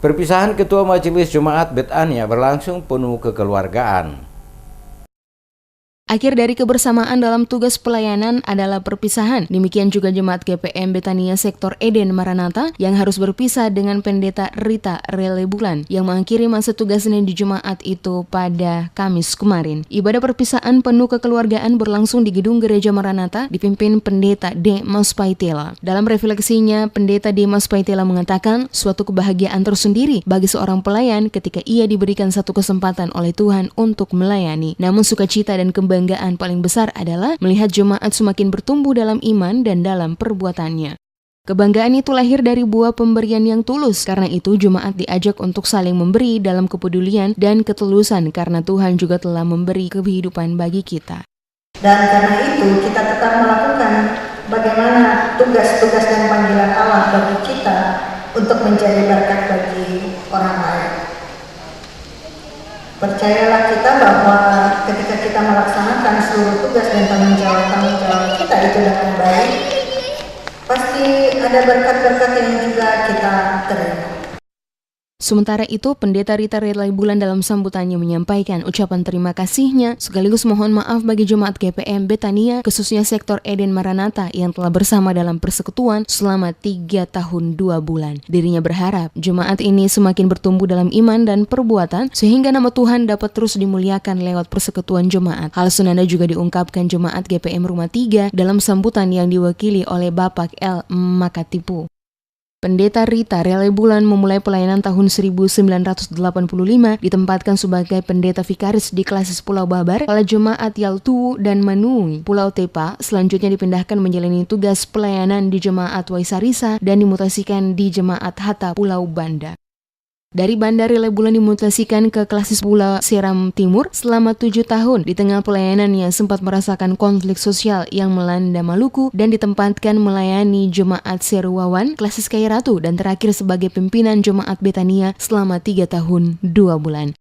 Perpisahan Ketua Majelis Jemaat Bethania berlangsung penuh kekeluargaan. Akhir dari kebersamaan dalam tugas pelayanan adalah perpisahan. Demikian juga Jemaat GPM Bethania Sektor Eden Maranatha yang harus berpisah dengan Pendeta Rita Relebulan yang mengakhiri masa tugasnya di jemaat itu pada Kamis kemarin. Ibadah perpisahan penuh kekeluargaan berlangsung di Gedung Gereja Maranatha dipimpin Pendeta Demas Paitela. Dalam refleksinya, Pendeta Demas Paitela mengatakan suatu kebahagiaan tersendiri bagi seorang pelayan ketika ia diberikan satu kesempatan oleh Tuhan untuk melayani. Namun sukacita dan kebanggaan paling besar adalah melihat jemaat semakin bertumbuh dalam iman dan dalam perbuatannya. Kebanggaan itu lahir dari buah pemberian yang tulus. Karena itu jemaat diajak untuk saling memberi dalam kepedulian dan ketulusan karena Tuhan juga telah memberi kehidupan bagi kita. Dan karena itu kita tetap melakukan bagaimana tugas-tugas dan panggilan Allah bagi kita untuk menjadi berkat bagi orang lain. Percayalah kita bahwa ketika kita melaksanakan seluruh tugas dan tanggung jawab kita itu dengan baik, pasti ada berkat-berkat yang juga kita terima. Sementara itu, Pendeta Rita Relebulan dalam sambutannya menyampaikan ucapan terima kasihnya sekaligus mohon maaf bagi Jemaat GPM Bethania, khususnya Sektor Eden Maranatha yang telah bersama dalam persekutuan selama 3 tahun 2 bulan. Dirinya berharap jemaat ini semakin bertumbuh dalam iman dan perbuatan sehingga nama Tuhan dapat terus dimuliakan lewat persekutuan jemaat. Hal senada juga diungkapkan Jemaat GPM Rumah 3 dalam sambutan yang diwakili oleh Bapak L. Makatipu. Pendeta Rita Relebulan memulai pelayanan tahun 1985, ditempatkan sebagai pendeta vikaris di Klasis Pulau Babar, kala jemaat Yaltu dan Manui, Pulau Tepa, selanjutnya dipindahkan menjalani tugas pelayanan di jemaat Waisarisa dan dimutasikan di jemaat Hatta Pulau Banda. Dari Banda Relebulan dimutasikan ke Klasis Pulau Seram Timur selama 7 tahun di tengah pelayanan yang sempat merasakan konflik sosial yang melanda Maluku dan ditempatkan melayani jemaat Seruawan, Klasis Kairatu dan terakhir sebagai pimpinan jemaat Bethania selama 3 tahun 2 bulan.